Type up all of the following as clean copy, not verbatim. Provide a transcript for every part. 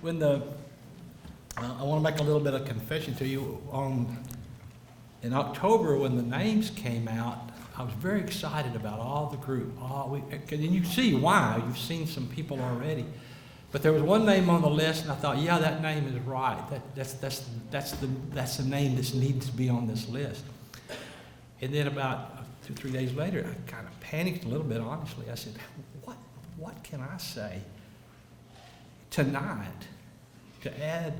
when I want to make a little bit of confession to you. In October, when the names came out, I was very excited about all the group. And you see why. You've seen some people already. But there was one name on the list, and I thought, yeah, that name is right. That's the name that needs to be on this list. And then about 2-3 days later, I kind of panicked a little bit, honestly. I said, what can I say tonight to add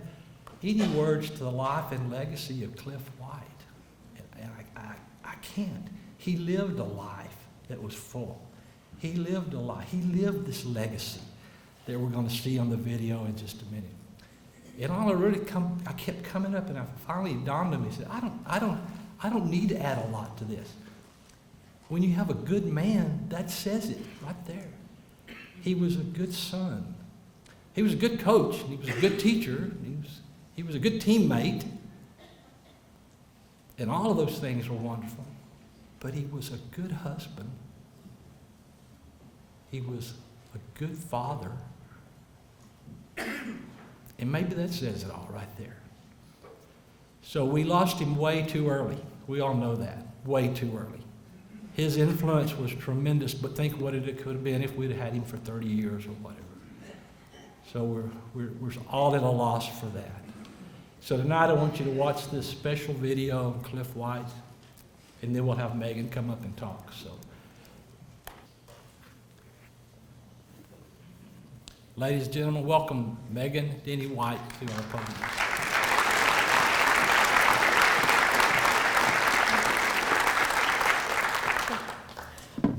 any words to the life and legacy of Clif White? And I can't. He lived a life that was full. He lived a life. He lived this legacy that we're going to see on the video in just a minute. And I kept coming up, and I finally dawned on me. I said, I don't need to add a lot to this. When you have a good man, that says it right there. He was a good son. He was a good coach. He was a good teacher. He was a good teammate. And all of those things were wonderful. But he was a good husband. He was a good father. And maybe that says it all right there. So we lost him way too early. We all know that. Way too early. His influence was tremendous, but think what it could have been if we'd had him for 30 years or whatever. So we're all at a loss for that. So tonight I want you to watch this special video of Clif White, and then we'll have Meagan come up and talk. So, ladies and gentlemen, welcome Meagan, Denny White to our podium.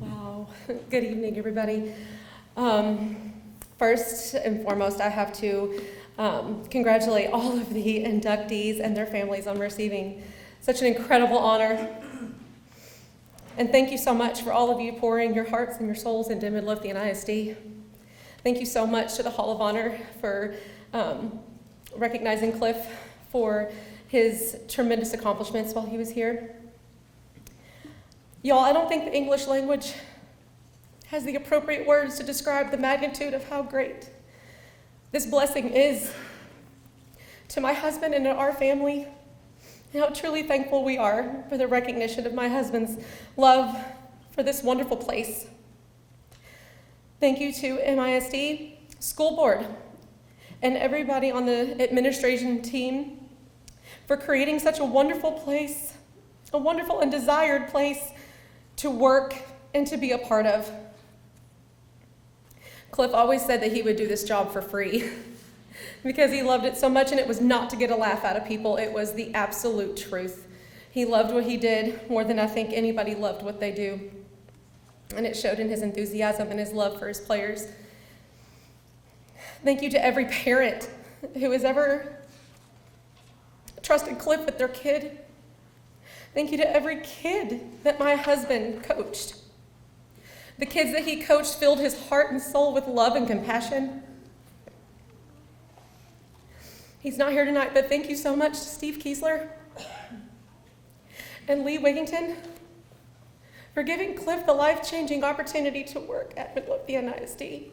Wow. Good evening, everybody. First and foremost, I have to congratulate all of the inductees and their families on receiving such an incredible honor. And thank you so much for all of you pouring your hearts and your souls into Midlothian ISD. Thank you so much to the Hall of Honor for recognizing Clif for his tremendous accomplishments while he was here. Y'all, I don't think the English language has the appropriate words to describe the magnitude of how great this blessing is to my husband and to our family, and how truly thankful we are for the recognition of my husband's love for this wonderful place. Thank you to MISD, school board, and everybody on the administration team for creating such a wonderful place, a wonderful and desired place to work and to be a part of. Clif always said that he would do this job for free because he loved it so much, and it was not to get a laugh out of people. It was the absolute truth. He loved what he did more than I think anybody loved what they do. And it showed in his enthusiasm and his love for his players. Thank you to every parent who has ever trusted Clif with their kid. Thank you to every kid that my husband coached. The kids that he coached filled his heart and soul with love and compassion. He's not here tonight, but thank you so much to Steve Kiesler and Lee Wigington for giving Clif the life-changing opportunity to work at Midlothian ISD.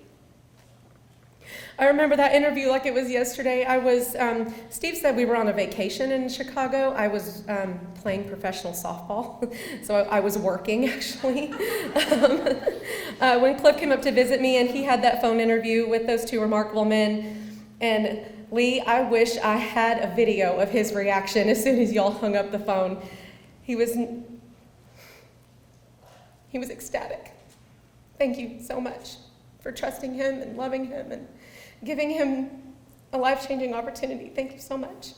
I remember that interview like it was yesterday. Steve said we were on a vacation in Chicago. I was playing professional softball, so I was working, actually. When Clif came up to visit me, and he had that phone interview with those two remarkable men, and Lee, I wish I had a video of his reaction as soon as y'all hung up the phone. He was ecstatic. Thank you so much for trusting him and loving him and giving him a life-changing opportunity. Thank you so much.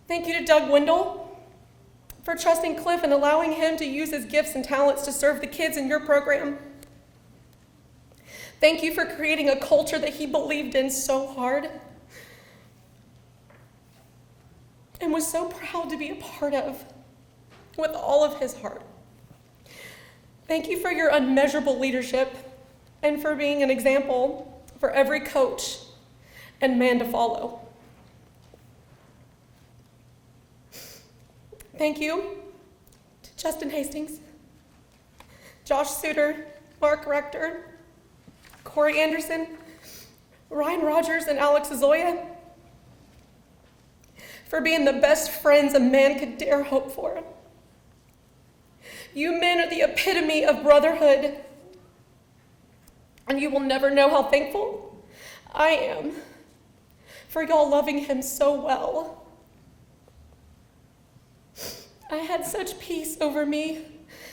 Thank you to Doug Wendell for trusting Clif and allowing him to use his gifts and talents to serve the kids in your program. Thank you for creating a culture that he believed in so hard and was so proud to be a part of with all of his heart. Thank you for your unmeasurable leadership and for being an example for every coach and man to follow. Thank you to Justin Hastings, Josh Suter, Mark Rector, Corey Anderson, Ryan Rogers and Alex Azoya, for being the best friends a man could dare hope for. You men are the epitome of brotherhood, and you will never know how thankful I am for y'all loving him so well. I had such peace over me,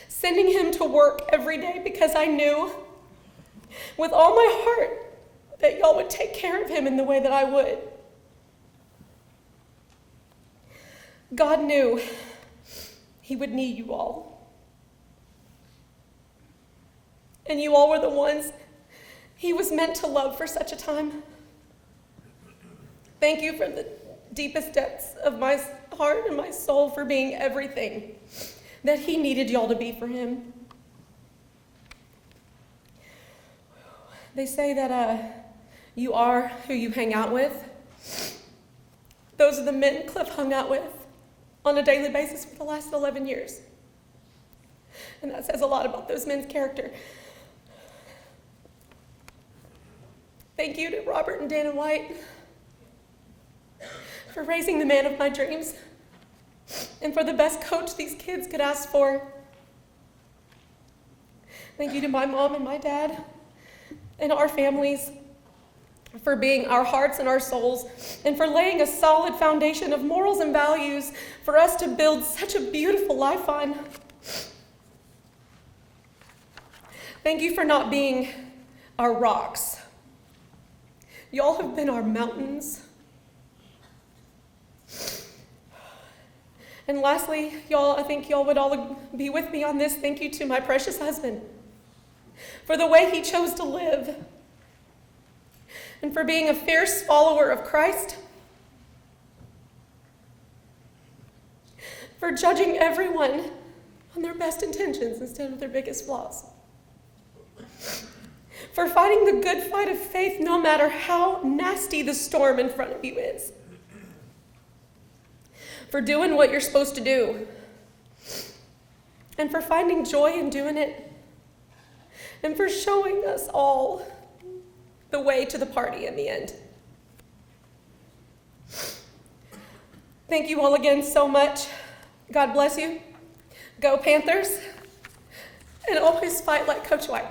sending him to work every day because I knew with all my heart that y'all would take care of him in the way that I would. God knew he would need you all. And you all were the ones he was meant to love for such a time. Thank you from the deepest depths of my heart and my soul for being everything that he needed y'all to be for him. They say that you are who you hang out with. Those are the men Clif hung out with on a daily basis for the last 11 years. And that says a lot about those men's character. Thank you to Robert and Dana White for raising the man of my dreams and for the best coach these kids could ask for. Thank you to my mom and my dad and our families for being our hearts and our souls and for laying a solid foundation of morals and values for us to build such a beautiful life on. Thank you for not being our rocks. Y'all have been our mountains. And lastly, y'all, I think y'all would all be with me on this. Thank you to my precious husband for the way he chose to live and for being a fierce follower of Christ, for judging everyone on their best intentions instead of their biggest flaws, for fighting the good fight of faith no matter how nasty the storm in front of you is, for doing what you're supposed to do, and for finding joy in doing it, and for showing us all the way to the party in the end. Thank you all again so much. God bless you. Go Panthers. And always fight like Coach White.